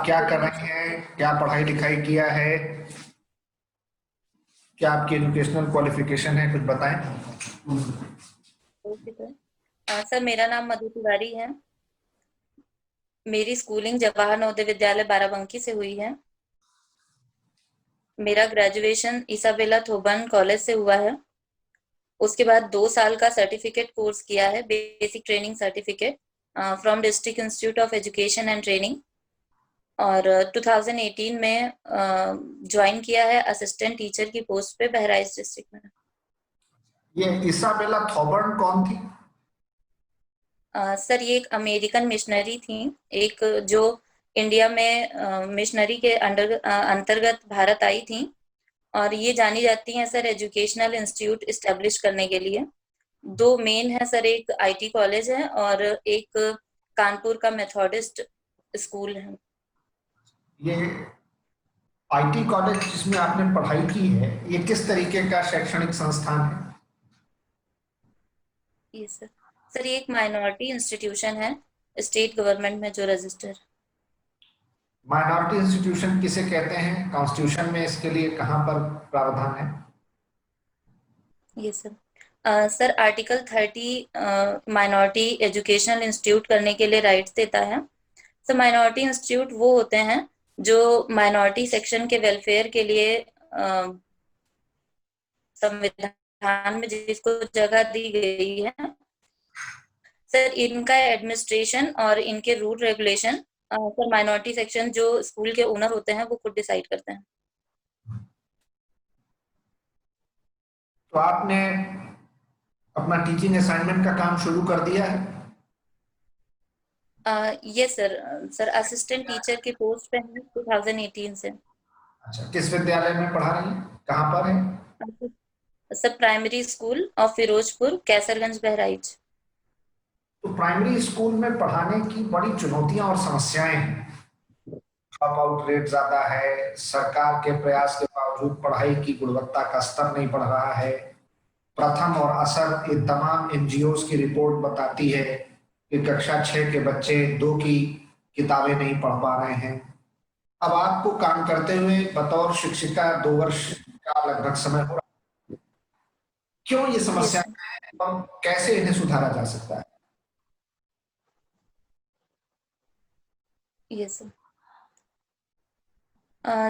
क्या गुड कर इवनिंग रही सर। हैं? क्या पढ़ाई लिखाई किया है? क्या आपकी एजुकेशनल क्वालिफिकेशन है? कुछ बताएं। Okay sir. सर मेरा नाम मधु तिवारी है। मेरी स्कूलिंग जवाहर नवोदय विद्यालय बाराबंकी से हुई है। मेरा ग्रेजुएशन इसाबेला थोबन कॉलेज से हुआ है। उसके बाद 2 साल का सर्टिफिकेट कोर्स किया है, basic training certificate from district institute of education and training. और 2018 में ज्वाइन किया है असिस्टेंट टीचर की पोस्ट पे बहराइच डिस्ट्रिक्ट में। ये इसाबेला थॉबर्न कौन थी? सर ये एक अमेरिकन मिशनरी थी, एक जो इंडिया में मिशनरी के अंतर्गत भारत आई थी। और ये जानी जाती हैं सर एजुकेशनल इंस्टीट्यूट इस्टेब्लिश करने के लिए। दो मेन है सर, एक आईटी कॉलेज है और एक कानपुर का मेथोडिस्ट स्कूल है। ये आईटी कॉलेज जिसमें आपने पढ़ाई की है, ये किस तरीके का शैक्षणिक संस्थान है? ये सर ये एक माइनॉरिटी इंस्टीट्यूशन है, स्टेट गवर्नमेंट में जो रजिस्टर। माइनॉरिटी इंस्टीट्यूशन किसे कहते हैं? कॉन्स्टिट्यूशन में इसके लिए कहां पर प्रावधान है? ये sir article 30 minority educational institute करने के लिए राइट्स देता है। सर माइनॉरिटी इंस्टीट्यूट वो होते हैं जो माइनॉरिटी सेक्शन के वेलफेयर के लिए संविधान में जिसको जगह दी गई है, सर इनका एडमिनिस्ट्रेशन और इनके rule regulation sir minority section जो स्कूल के ओनर होते हैं वो खुद डिसाइड करते हैं। तो आपने अपना टीचिंग असाइनमेंट का काम शुरू कर दिया है? ये सर असिस्टेंट टीचर की पोस्ट पे है 2018 से। अच्छा, किस विद्यालय में पढ़ा रही हैं? कहाँ पर है? Sir primary school of Firozpur, Kaisarganj, Bahraich. तो प्राइमरी स्कूल में पढ़ाने की बड़ी चुनौतियां और समस्याएं हैं। ड्रॉप आउट रेट ज्यादा है, सरकार के प्रयास के बावजूद पढ़ाई की गुणवत्ता का स्तर नहीं बढ़ रहा है। प्रथम और असर, ये तमाम एनजीओ की रिपोर्ट बताती है कि कक्षा 6 के बच्चे 2 की किताबें नहीं पढ़ पा रहे हैं। अब आपको काम करते हुए बतौर शिक्षिका 2 वर्ष का लगभग समय हो रहा है। क्यों ये यस समस्या सर। है और कैसे इन्हें सुधारा जा सकता है? यस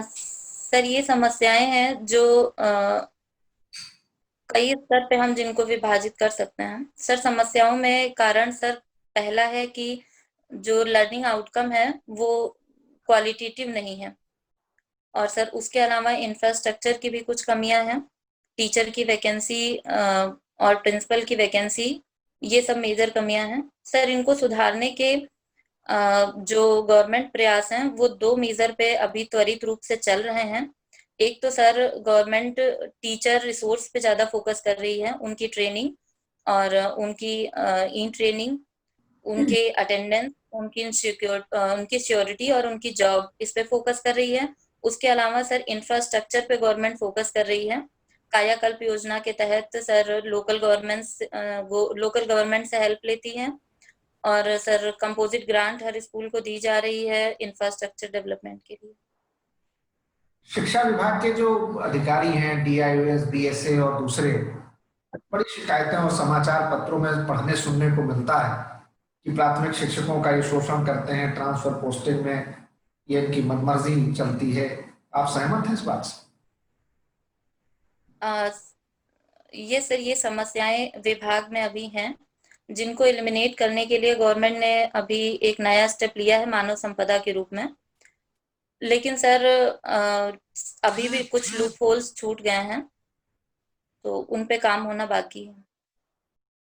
सर ये समस्याएं हैं जो कई स्तर पे हम जिनको विभाजित कर सकते हैं। सर समस्याओं में कारण सर पहला है कि जो लर्निंग आउटकम है वो क्वालिटेटिव नहीं है। और सर उसके अलावा इंफ्रास्ट्रक्चर की भी कुछ कमियां हैं, टीचर की वैकेंसी और प्रिंसिपल की वैकेंसी, ये सब मेजर कमियां हैं। सर इनको सुधारने के जो गवर्नमेंट प्रयास हैं वो दो मेजर पे अभी त्वरित रूप से चल रहे हैं। एक तो सर गवर्नमेंट टीचर रिसोर्स पे ज्यादा फोकस कर रही है, उनकी ट्रेनिंग और उनकी ई ट्रेनिंग, उनके अटेंडेंस, उनकी सिक्योरिटी और उनकी जॉब, इस पे फोकस कर रही है। उसके अलावा सर इंफ्रास्ट्रक्चर पे गवर्नमेंट फोकस कर रही है। कायाकल्प योजना के तहत सर लोकल गवर्नमेंट से हेल्प लेती है। और सर कंपोजिट ग्रांट हर स्कूल को दी जा रही है इंफ्रास्ट्रक्चर डेवलपमेंट के लिए। शिक्षा विभाग के जो अधिकारी हैं, डीआईओएस, बीएसए और दूसरे, बड़ी शिकायतें और समाचार पत्रों में पढ़ने सुनने को मिलता है कि प्राथमिक शिक्षकों का ये शोषण करते हैं, ट्रांसफर पोस्टिंग में ये इनकी मनमर्जी चलती है। आप सहमत हैं इस बात से? आ, ये सर ये समस्याएं विभाग में अभी हैं, जिनको एलिमिनेट करने के लिए गवर्नमेंट ने अभी एक नया स्टेप लिया है मानव संपदा के रूप में। लेकिन सर अभी भी कुछ लूप होल्स छूट गए हैं, तो उन पे काम होना बाकी है।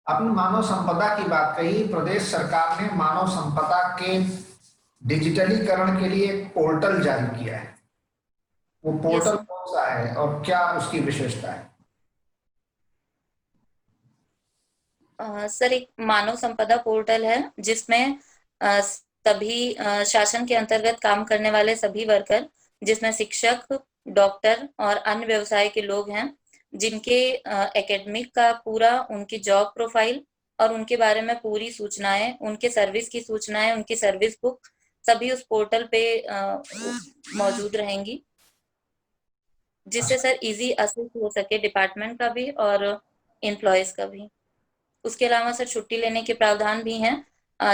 आपने मानव संपदा की बात कही। प्रदेश सरकार ने मानव संपदा के डिजिटलीकरण के लिए एक पोर्टल जारी किया है। वो यस पोर्टल सर। कौन सा है और क्या उसकी विशेषता है? सर एक मानव संपदा पोर्टल है जिसमें सभी शासन के अंतर्गत काम करने वाले सभी वर्कर, जिसमें शिक्षक, डॉक्टर और अन्य व्यवसाय के लोग हैं, जिनके एकेडमिक का पूरा, उनकी जॉब प्रोफाइल और उनके बारे में पूरी सूचनाएं, उनके सर्विस की सूचनाएं, उनकी सर्विस बुक सभी उस पोर्टल पे मौजूद रहेंगी, जिससे सर इजी असेस हो सके डिपार्टमेंट का भी और एम्प्लॉयज का भी। उसके अलावा सर छुट्टी लेने के प्रावधान भी हैं,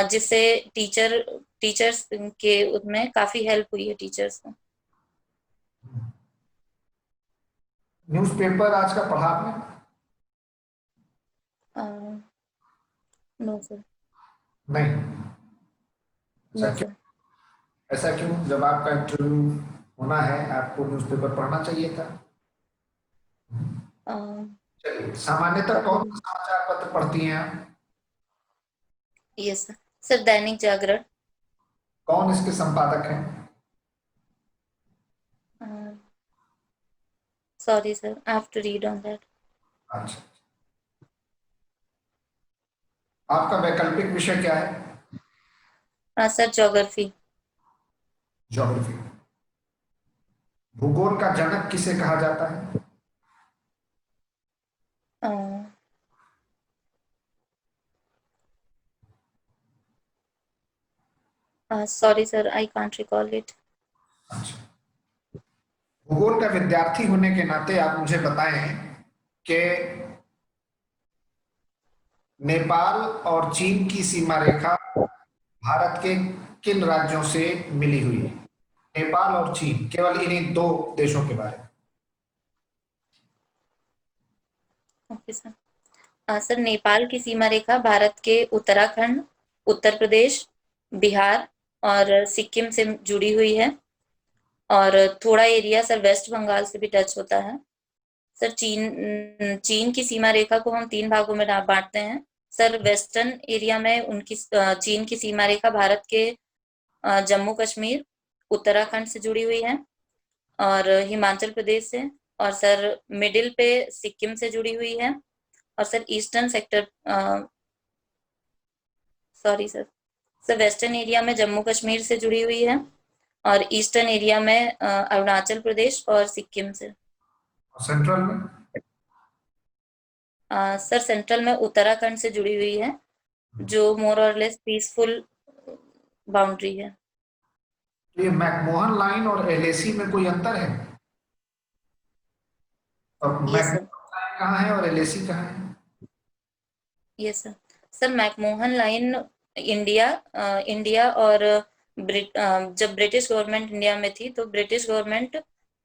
जिससे टीचर्स के उसमें काफी हेल्प हुई है टीचर्स को। न्यूज़पेपर आज का पढ़ा आपने? No sir. नहीं। नो ऐसा क्यों? सर। ऐसा क्यों? जब आपका इंटरव्यू होना है आपको न्यूज़पेपर पढ़ना चाहिए था। चलिए, सामान्यतः कौन सा समाचार पत्र पढ़ती हैं आप? Yes sir. Sir Dainik Jagran. कौन इसके संपादक हैं? Sorry sir, I have to read on that. अच्छा, आपका वैकल्पिक विषय क्या है? Sir geography. ज्योग्राफी। भूगोल का जनक किसे कहा जाता है? Sorry sir, I can't recall it. अच्छा, भूगोल का विद्यार्थी होने के नाते आप मुझे बताएं कि नेपाल और चीन की सीमा रेखा भारत के किन राज्यों से मिली हुई है? नेपाल और चीन, केवल इन्हीं दो देशों के बारे में। Okay sir. सर नेपाल की सीमा रेखा भारत के उत्तराखंड, उत्तर प्रदेश, बिहार और सिक्किम से जुड़ी हुई है, और थोड़ा एरिया सर वेस्ट बंगाल से भी टच होता है। सर चीन की सीमा रेखा को हम 3 भागों में बांटते हैं। सर वेस्टर्न एरिया में उनकी चीन की सीमा रेखा भारत के जम्मू कश्मीर, उत्तराखंड से जुड़ी हुई है और हिमाचल प्रदेश से, और सर मिडिल पे सिक्किम से जुड़ी हुई है, और sir eastern sector sorry sir western area में जम्मू कश्मीर से जुड़ी हुई है, और ईस्टर्न एरिया में अरुणाचल प्रदेश और सिक्किम से। सेंट्रल में? सर सेंट्रल में उत्तराखंड से जुड़ी हुई है, जो मोर और लेस पीसफुल बाउंड्री है। तो ये मैकमोहन लाइन और एलएसी में कोई अंतर है? और यस सर। मैकमोहन लाइन कहाँ है और एलएसी कहाँ है? Yes sir. Sir McMahon line India और जब ब्रिटिश गवर्नमेंट इंडिया में थी तो ब्रिटिश गवर्नमेंट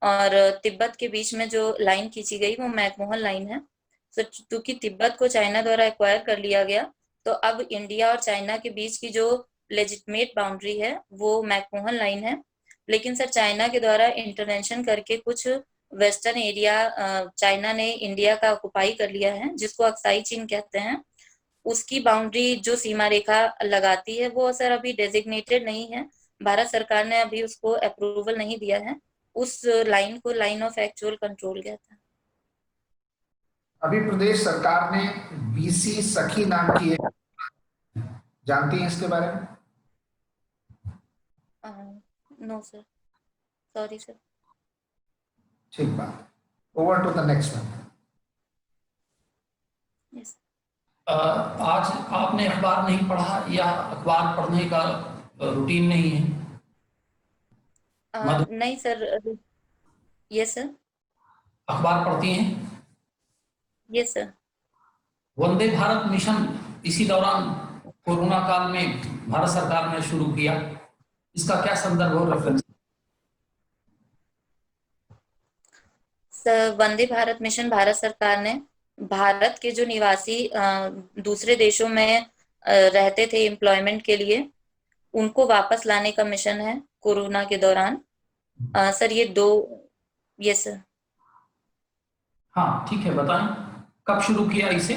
और तिब्बत के बीच में जो लाइन खींची गई वो मैकमोहन लाइन है। सर क्योंकि तिब्बत को चाइना द्वारा एक्वायर कर लिया गया, तो अब इंडिया और चाइना के बीच की जो लेजिटमेट बाउंड्री है वो मैकमोहन लाइन है। लेकिन सर चाइना के द्वारा इंटरवेंशन करके कुछ वेस्टर्न एरिया चाइना ने इंडिया का ऑक्युपाई कर लिया है, जिसको अक्साई चीन कहते हैं। उसकी बाउंड्री जो सीमा रेखा लगाती है वो सर अभी डेजिग्नेटेड नहीं है। भारत सरकार ने अभी उसको अप्रूवल नहीं दिया है। उस लाइन को लाइन ऑफ एक्चुअल कंट्रोल कहता है। अभी प्रदेश सरकार ने बीसी सखी नाम की एक, जानती हैं इसके बारे में? No sir, sorry sir. ठीक बात, over to the next one. Yes. आज आपने अखबार नहीं पढ़ा या अखबार पढ़ने का रूटीन नहीं है? नहीं सर। Yes sir. अखबार पढ़ती हैं? Yes sir. Vande Bharat mission इसी दौरान कोरोना काल में भारत सरकार ने शुरू किया, इसका क्या संदर्भ और reference? Sir Vande Bharat mission Bharat सरकार ने भारत के जो निवासी दूसरे देशों में रहते थे एम्प्लॉयमेंट के लिए, उनको वापस लाने का मिशन है कोरोना के दौरान। सर ये दो। Yes sir. हाँ ठीक है, बताएं कब शुरू किया इसे?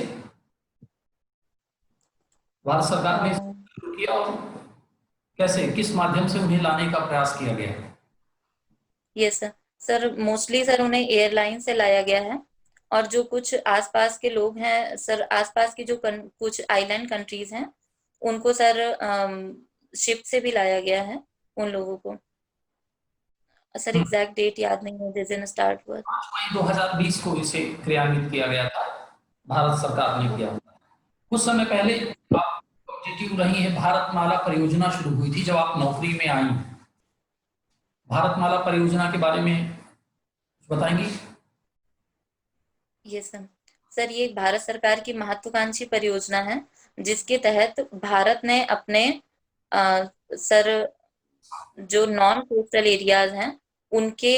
भारत सरकार ने शुरू किया और कैसे, किस माध्यम से उन्हें लाने का प्रयास किया गया? Yes sir. Sir mostly sir उन्हें एयरलाइन से लाया गया है, और जो कुछ आसपास के लोग हैं सर, आसपास की जो कुछ आइलैंड कंट्रीज हैं उनको सर शिप से भी लाया गया है उन लोगों को। सर एग्जैक्ट डेट याद नहीं है, जिस दिन स्टार्ट हुआ। 5 मई 2020 को इसे क्रियान्वित किया गया था, भारत सरकार ने किया। कुछ समय पहले आप पॉजिटिव रही है। भारतमाला परियोजना शुरू हुई थी जब आप नौकरी में आई। भारतमाला परियोजना के बारे में कुछ बताएंगी? ये सर ये भारत सरकार की महत्वाकांक्षी परियोजना है, जिसके तहत भारत ने अपने सर जो नॉन कोस्टल एरियाज हैं उनके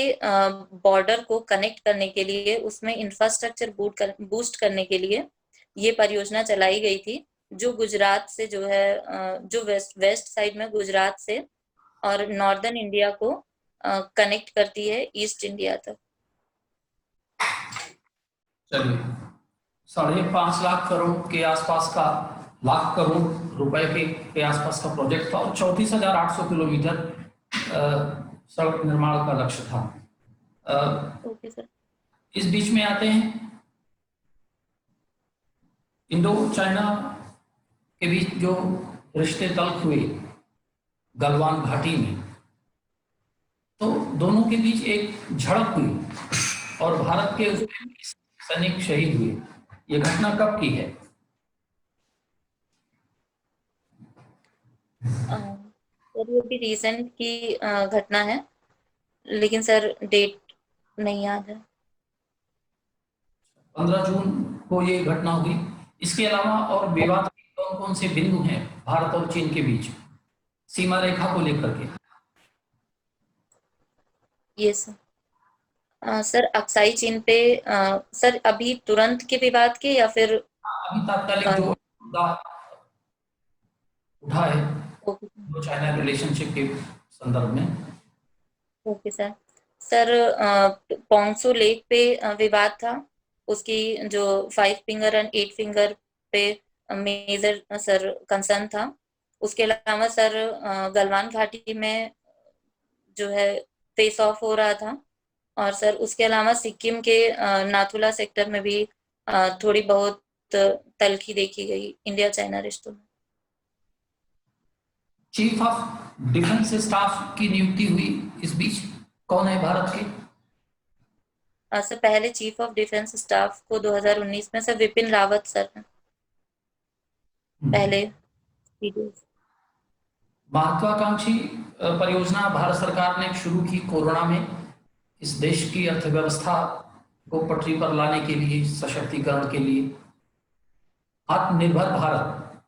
बॉर्डर को कनेक्ट करने के लिए, उसमें इंफ्रास्ट्रक्चर बूस्ट करने के लिए ये परियोजना चलाई गई थी, जो गुजरात से जो है जो वेस्ट साइड में गुजरात से और नॉर्दर्न इंडिया को कनेक्ट करती है ईस्ट इंडिया तक। चलिए, 5.5 लाख करोड़ के आसपास का, लाख करोड़ रुपए के आसपास का प्रोजेक्ट था और 34,800 किलोमीटर सड़क निर्माण का लक्ष्य था। Okay sir. इस बीच में आते हैं इंडो चाइना के बीच जो रिश्ते तल्ख हुए गलवान घाटी में, तो दोनों के बीच एक झड़प हुई और भारत के उसमें सैनिक शहीद हुए। ये घटना कब की है? सर ये भी रिसेंट की घटना है, लेकिन सर डेट नहीं याद है। 15 जून को ये घटना हुई। इसके अलावा और विवाद के कौन कौन से बिंदु हैं भारत और चीन के बीच सीमा रेखा को लेकर के? ये सर अक्साई चीन पे सर अभी तुरंत के विवाद के या फिर अभी तात्कालिक जो मुद्दा उठा है ओके वो चाइना रिलेशनशिप के संदर्भ में। ओके सर पोंगसो लेक पे विवाद था, उसकी जो 5 फिंगर एंड 8 फिंगर पे मेजर सर कंसर्न था। उसके अलावा सर गलवान घाटी में जो है फेस ऑफ हो रहा था, और सर उसके अलावा सिक्किम के नाथुला सेक्टर में भी थोड़ी बहुत तल्खी देखी गई इंडिया चाइना रिश्तों में। चीफ ऑफ डिफेंस स्टाफ की नियुक्ति हुई इस बीच, कौन है भारत के? सर पहले चीफ ऑफ डिफेंस स्टाफ को 2019 में सर विपिन रावत सर हैं पहले। महत्वाकांक्षी परियोजना भारत सरकार ने शुरू की कोरोना में, इस देश की अर्थव्यवस्था को पटरी पर लाने के लिए, सशक्तिकरण के लिए। आत्मनिर्भर भारत,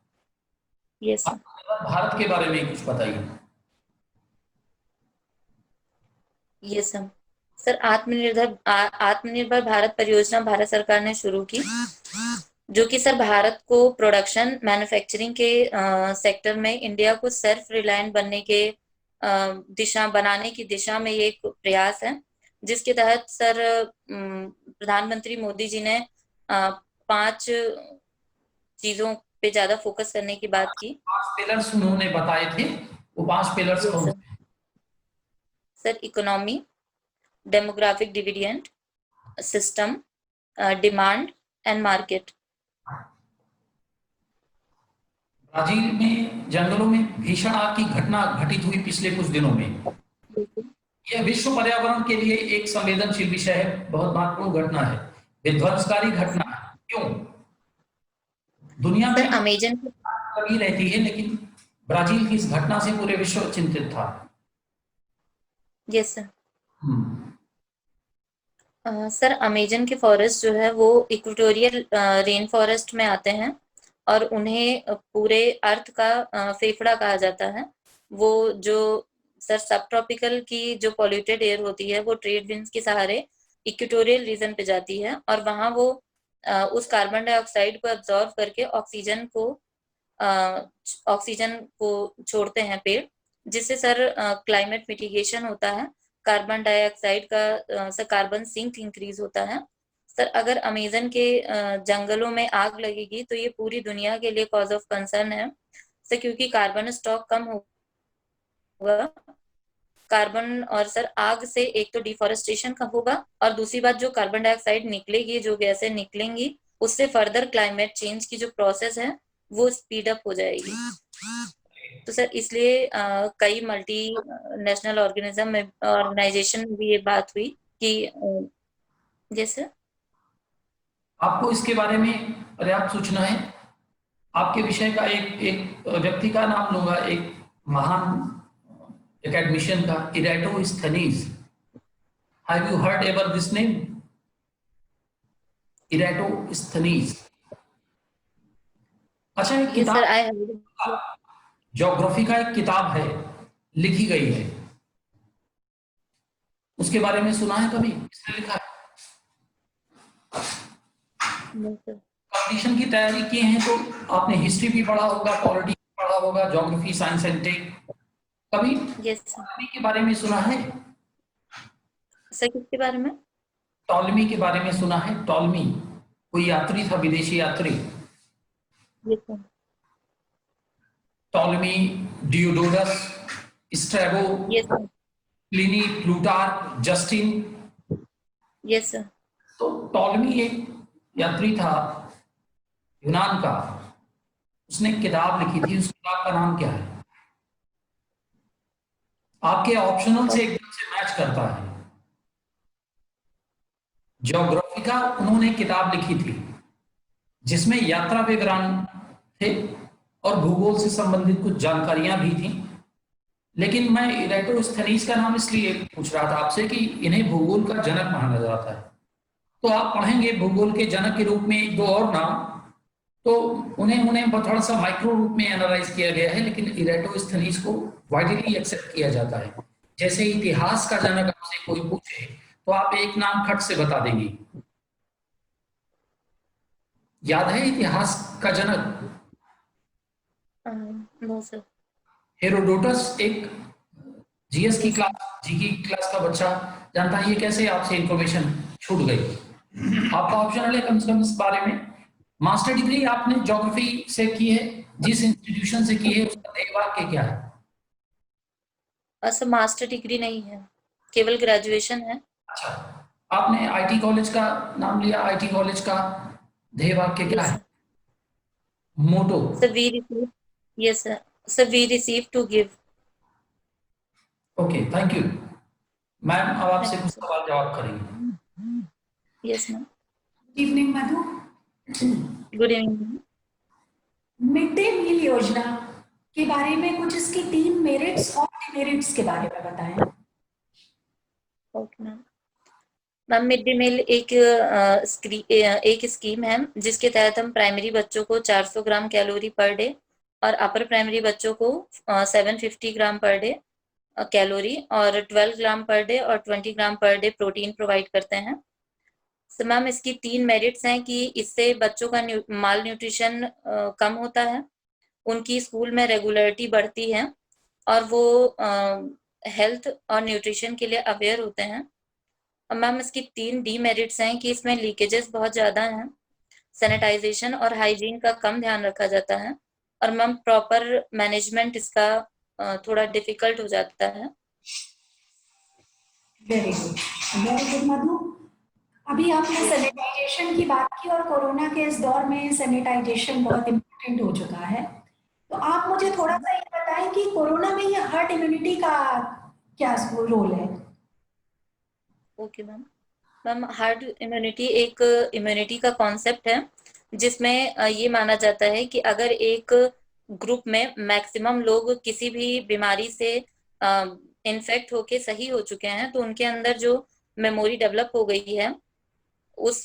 यस आत्मनिर्भर भारत के बारे में कुछ बताइए। यस सर आत्मनिर्भर भारत परियोजना भारत सरकार ने शुरू की, जो कि सर भारत को प्रोडक्शन मैन्युफैक्चरिंग के सेक्टर में इंडिया को सेल्फ रिलायंट बनने के दिशा बनाने की दिशा में ये एक प्रयास है, जिसके तहत सर प्रधानमंत्री मोदी जी ने 5 चीजों पे ज्यादा फोकस करने की बात की। 5 पिलर्स उन्होंने बताए थे, वो 5 पिलर्स कौन से? Sir economy, demographic dividend, system, demand and market. Brazil में जंगलों में भीषण आग की घटना घटित हुई पिछले कुछ दिनों में। यह विश्व पर्यावरण के लिए एक संवेदनशील विषय है, बहुत महत्वपूर्ण घटना है, विध्वंसकारी घटना है। क्यों? दुनिया में अमेजन लगी रहती है, लेकिन ब्राजील की इस घटना से पूरे विश्व चिंतित था। यस सर अमेजन के फॉरेस्ट जो है वो इक्वेटोरियल रेन फॉरेस्ट में आते हैं, और उन्हें पूरे अर्थ का फेफड़ा कहा जाता है। वो जो सर सब ट्रॉपिकल की जो पॉल्यूटेड एयर होती है वो ट्रेड विंड्स के सहारे इक्वेटोरियल रीजन पे जाती है, और वहां वो उस कार्बन डाइऑक्साइड को एब्जॉर्ब करके ऑक्सीजन को छोड़ते हैं पेड़, जिससे सर क्लाइमेट मिटिगेशन होता है, कार्बन डाइऑक्साइड का सर कार्बन सिंक इंक्रीज होता है। सर अगर अमेजन के जंगलों में आग लगेगी तो ये पूरी दुनिया के लिए कॉज ऑफ कंसर्न है सर, क्योंकि कार्बन स्टॉक कम होगा कार्बन, और सर आग से एक तो डिफॉरेस्टेशन का होगा, और दूसरी बात जो कार्बन डाइऑक्साइड निकलेगी, जो गैसें निकलेंगी, उससे फर्दर क्लाइमेट चेंज की जो प्रोसेस है वो स्पीड अप हो जाएगी। तो सर इसलिए कई मल्टी नेशनल ऑर्गेनाइजेशन में भी ये बात हुई कि जैसे आपको इसके बारे में पर्याप्त सूचना है? आपके विषय का एक एक व्यक्ति का नाम लूंगा, एक महान एकेडमिशियन का, Eratosthenes. Have you heard ever this name? Eratosthenes. अच्छा, एक Yes, sir. किताब, I heard. ज्योग्राफी का एक किताब है, लिखी गई है, उसके बारे में सुना है कभी? किसने लिखा है? No, sir. कंपटीशन की तैयारी की है तो आपने हिस्ट्री भी पढ़ा होगा, पॉलिटी भी पढ़ा होगा, ज्योग्राफी, साइंस एंड टेक। कभी Yes, sir. टॉलमी के बारे में सुना है? सर किसके बारे में? टॉलमी के बारे में सुना है? टॉलमी कोई यात्री था, विदेशी यात्री। Yes, sir. Ptolemy, Diodorus, Strabo, Yes, sir. Pliny, Plutarch, Justin. Yes, sir. तो टॉलमी एक यात्री था यूनान का, उसने एक किताब लिखी थी। उस किताब का नाम क्या है? आपके ऑप्शनल से एकदम से मैच करता है। ज्योग्राफी का उन्होंने किताब लिखी थी जिसमें यात्रा विवरण थे और भूगोल से संबंधित कुछ जानकारियां भी थी। लेकिन मैं इराटोस्थेनीज का नाम इसलिए पूछ रहा था आपसे कि इन्हें भूगोल का जनक माना जाता है। तो आप पढ़ेंगे भूगोल के जनक के रूप में एक दो और नाम, तो उन्हें थोड़ा सा माइक्रो रूप में एनालाइज किया गया है, लेकिन इराटोस्थेनीज को वाइडली एक्सेप्ट किया जाता है। जैसे इतिहास का जनक आपसे कोई पूछे तो आप एक नाम खट से बता देंगे। याद है इतिहास का जनक? No, sir. हेरोडोटस। एक जीएस की क्लास, जी की क्लास का बच्चा जानता है। ये कैसे आपसे इंफॉर्मेशन छूट गई? आपका ऑप्शनल है कम से कम इस बारे में। मास्टर डिग्री आपने ज्योग्राफी से की है, जिस इंस्टीट्यूशन से की है उसका ध्येय वाक्य क्या है? सर मास्टर डिग्री नहीं है, केवल ग्रेजुएशन है। अच्छा, आपने आईटी कॉलेज का नाम लिया, आईटी कॉलेज का ध्येय वाक्य क्या Yes, है? sir. Motto. Sir, we receive. Yes, sir. Sir, we receive to give. Okay, thank you ma'am. अब आपसे Thank you, कुछ sir. सवाल जवाब करेंगे। Yes, ma'am. Evening Madhu. Good evening. Mid day meal योजना के बारे में कुछ इसकी 3 मेरिट्स और डिमेरिट्स के बारे में बताएं। Okay ma'am. Ma'am mid day meal एक स्कीम है जिसके तहत हम प्राइमरी बच्चों को 400 ग्राम कैलोरी पर डे और अपर प्राइमरी बच्चों को 750 ग्राम पर डे कैलोरी और 12 ग्राम पर डे और 20 ग्राम पर डे प्रोटीन प्रोवाइड करते हैं। तो मैम इसकी 3 मेरिट्स हैं कि इससे बच्चों का माल न्यूट्रिशन कम होता है, उनकी स्कूल में रेगुलरिटी बढ़ती है और वो हेल्थ और न्यूट्रिशन के लिए अवेयर होते हैं। और मैम इसकी 3 डीमेरिट्स हैं कि इसमें लीकेजेस बहुत ज़्यादा हैं, सैनिटाइजेशन और हाइजीन का कम ध्यान रखा जाता है और मैम प्रॉपर मैनेजमेंट इसका थोड़ा डिफिकल्ट हो जाता है। वेरी गुड मधु। अभी आपने सैनिटाइजेशन की बात की और कोरोना के इस दौर में सैनिटाइजेशन बहुत इम्पोर्टेंट हो चुका है। तो आप मुझे थोड़ा सा ये बताएं कि कोरोना में ये हर्ड इम्यूनिटी का क्या रोल है? Okay ma'am. Ma'am hard immunity एक इम्यूनिटी का कॉन्सेप्ट है जिसमें ये माना जाता है कि अगर एक ग्रुप में मैक्सिमम लोग किसी भी बीमारी से इन्फेक्ट होके सही हो चुके हैं तो उनके अंदर जो मेमोरी डेवलप हो गई है उस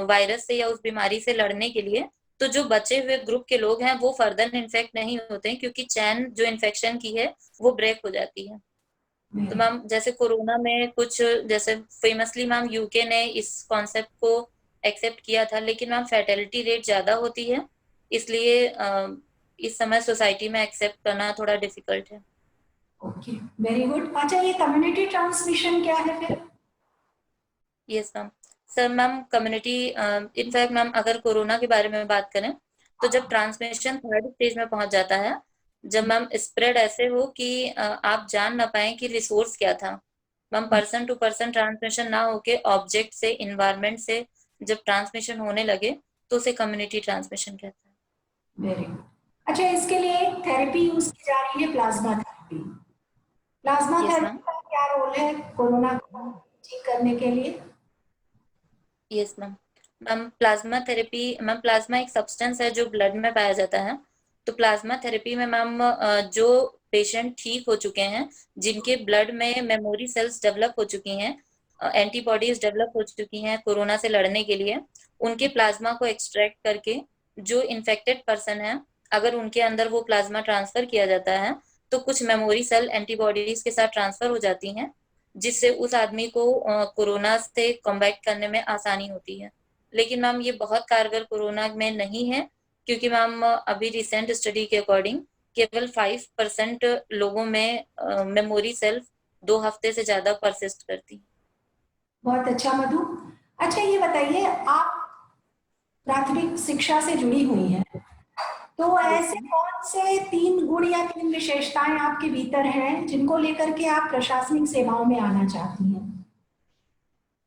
वायरस से या उस बीमारी से लड़ने के लिए, तो जो बचे हुए ग्रुप के लोग हैं वो फर्दर इन्फेक्ट नहीं होते हैं क्योंकि चैन जो इन्फेक्शन की है वो ब्रेक हो जाती है। तो मैम जैसे कोरोना में कुछ जैसे फेमसली मैम यूके ने इस कॉन्सेप्ट को एक्सेप्ट किया था, लेकिन मैम फैटेलिटी रेट ज्यादा होती है, इसलिए इस समय सोसाइटी में एक्सेप्ट करना थोड़ा डिफिकल्ट है। Okay, very good. अच्छा, ये कम्युनिटी ट्रांसमिशन क्या है फिर? Yes ma'am. Sir ma'am community in fact ma'am अगर कोरोना के बारे में बात करें तो जब ट्रांसमिशन थर्ड स्टेज में पहुंच जाता है, जब मैम स्प्रेड ऐसे हो कि आप जान ना पाए कि रिसोर्स क्या था, ma'am person to person transmission ना होके ऑब्जेक्ट से इन्वायरमेंट से जब ट्रांसमिशन होने लगे तो उसे कम्युनिटी ट्रांसमिशन कहते हैं। Very good. अच्छा, इसके लिए एक थेरेपी यूज की जा रही है, plasma therapy. Plasma yes therapy ma'am. का क्या रोल है कोरोना को ठीक करने के लिए? Yes ma'am. Ma'am plasma therapy, ma'am plasma एक सब्सटेंस है जो ब्लड में पाया जाता है। तो प्लाज्मा थेरेपी में मैम जो पेशेंट ठीक हो चुके हैं, जिनके ब्लड में मेमोरी सेल्स डेवलप हो चुकी हैं, एंटीबॉडीज डेवलप हो चुकी हैं कोरोना से लड़ने के लिए, उनके प्लाज्मा को एक्सट्रैक्ट करके जो इन्फेक्टेड पर्सन है, अगर उनके अंदर वो प्लाज्मा ट्रांसफर किया जाता है तो कुछ मेमोरी सेल एंटीबॉडीज के साथ ट्रांसफर हो जाती हैं, जिससे उस आदमी को कोरोना से कॉम्बैट करने में आसानी होती है। लेकिन मैम ये बहुत कारगर कोरोना में नहीं है, क्योंकि मैम अभी रिसेंट स्टडी के अकॉर्डिंग केवल 5% लोगों में मेमोरी सेल 2 हफ्ते से ज्यादा परसिस्ट करती। बहुत अच्छा मधु। अच्छा ये बताइए, आप प्राथमिक शिक्षा से जुड़ी हुई हैं, तो ऐसे कौन से 3 गुण या 3 विशेषताएं आपके भीतर हैं जिनको लेकर के आप प्रशासनिक सेवाओं में आना चाहती हैं?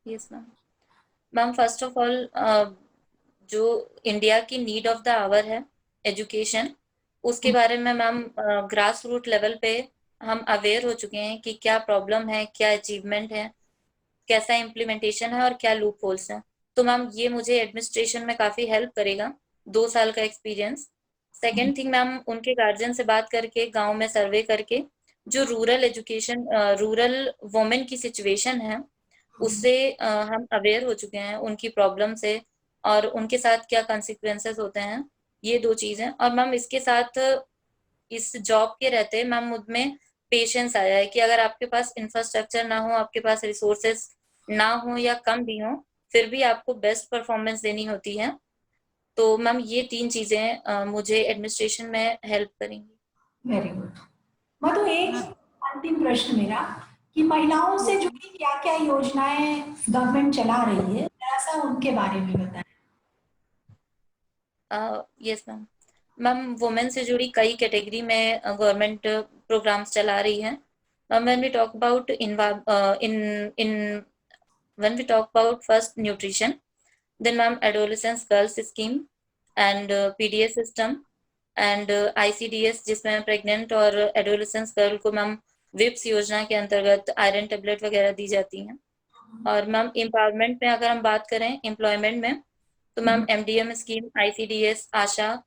Yes ma'am. Ma'am first of all जो इंडिया की नीड ऑफ द आवर है एजुकेशन, उसके बारे में मैम ग्रास रूट लेवल पे हम अवेयर हो चुके हैं कि क्या प्रॉब्लम है, क्या अचीवमेंट है, कैसा इम्प्लीमेंटेशन है और क्या लूप होल्स हैं। तो मैम ये मुझे एडमिनिस्ट्रेशन में काफी हेल्प करेगा, 2 साल का एक्सपीरियंस। सेकेंड थिंग मैम, उनके गार्जियन से बात करके, गांव में सर्वे करके जो रूरल एजुकेशन, रूरल वुमेन की सिचुएशन है, उससे हम अवेयर हो चुके हैं, उनकी प्रॉब्लम से और उनके साथ क्या कॉन्सिक्वेंसेस होते हैं। ये 2 चीजें। और मैम इसके साथ इस जॉब के रहते मैम मुझमें पेशेंस आया है कि अगर आपके पास इंफ्रास्ट्रक्चर ना हो, आपके पास रिसोर्सेस ना हो या कम भी हो, फिर भी आपको बेस्ट परफॉर्मेंस देनी होती है। तो मैम ये 3 चीजें मुझे एडमिनिस्ट्रेशन में हेल्प करेंगी। Very good. मधु, एक अंतिम प्रश्न मेरा कि महिलाओं से जुड़ी क्या क्या योजनाएं गवर्नमेंट चला रही है, जरा सा उनके बारे में बताएं। Yes ma'am. मैम वुमेन से जुड़ी कई कैटेगरी में गवर्नमेंट प्रोग्राम्स चला रही है। When we talk about in when we talk about first nutrition, then ma'am adolescence girls scheme and PDS system and ICDS, जिसमें प्रेग्नेंट और एडोलेसेंस गर्ल को मैम विप्स योजना के अंतर्गत आयरन टेबलेट वगैरह दी जाती हैं। और मैम एम्पावरमेंट में अगर हम बात करें एम्प्लॉयमेंट में, तो मैम MDM स्कीम, ICDS, आशा,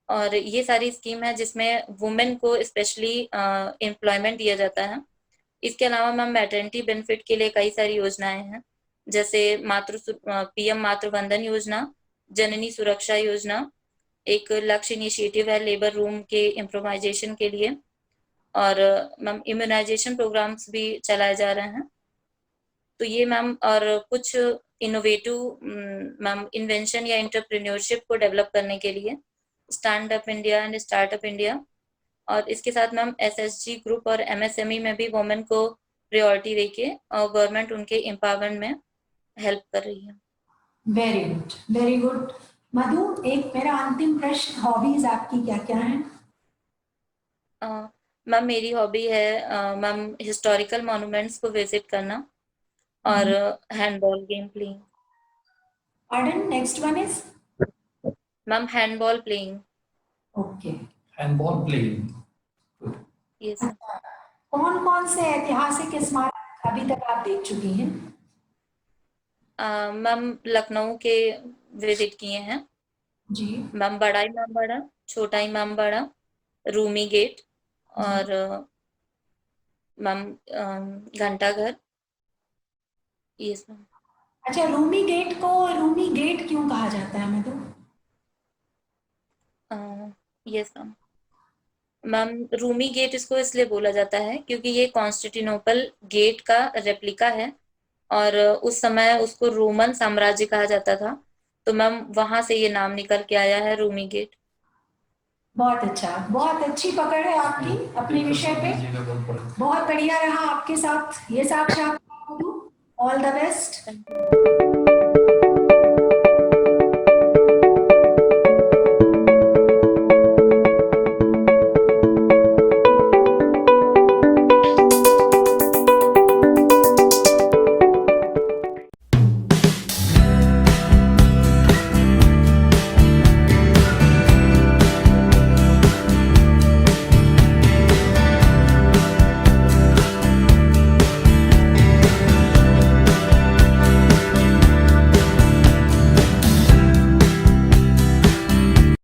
और ये सारी स्कीम है जिसमें वुमेन को स्पेशली एम्प्लॉयमेंट दिया जाता है। इसके अलावा मैम मैटरनिटी बेनिफिट के लिए कई सारी योजनाएं हैं, जैसे PM मातृ वंदन योजना, जननी सुरक्षा योजना, एक लक्ष्य इनिशिएटिव है लेबर रूम के इम्प्रोवाइजेशन के लिए, और मैम इम्यूनाइजेशन प्रोग्राम्स भी चलाए जा रहे हैं। तो ये मैम, और कुछ इनोवेटिव मैम इन्वेंशन या एंटरप्रेन्योरशिप को डेवलप करने के लिए stand up India and startup India, और इसके साथ मैम SSG ग्रुप और MSME में भी वुमेन को प्रायोरिटी देके और गवर्नमेंट उनके एम्पावरमेंट में हेल्प कर रही है। Very good, very good. Madhu, एक मेरा अंतिम प्रश्न, हॉबीज आपकी क्या क्या हैं? मैम मेरी हॉबी है मैम हिस्टोरिकल मॉन्यूमेंट्स को विजिट करना और handball game playing. Pardon, next one is? Ma'am handball playing. Okay. Handball playing. Yes. कौन कौन से ऐतिहासिक स्मारक अभी तक आप देख चुकी हैं? मैम लखनऊ के विजिट किए हैं जी। मैम, बड़ा इमामबाड़ा, छोटा इमामबाड़ा, रूमी गेट और मैम घंटाघर। Yes ma'am. अच्छा, रूमी गेट को रूमी गेट क्यों कहा जाता है Madhu? Yes ma'am. Ma'am Rumi gate इसको इसलिए बोला जाता है क्योंकि ये कॉन्स्टेंटिनोपल गेट का रेप्लिका है और उस समय उसको रोमन साम्राज्य कहा जाता था, तो मैम वहां से ये नाम निकल के आया है रूमी गेट। बहुत अच्छा, बहुत अच्छी पकड़ है आपकी अपने विषय पे। बहुत बढ़िया रहा आपके साथ ये साक्षात्कार। All the best.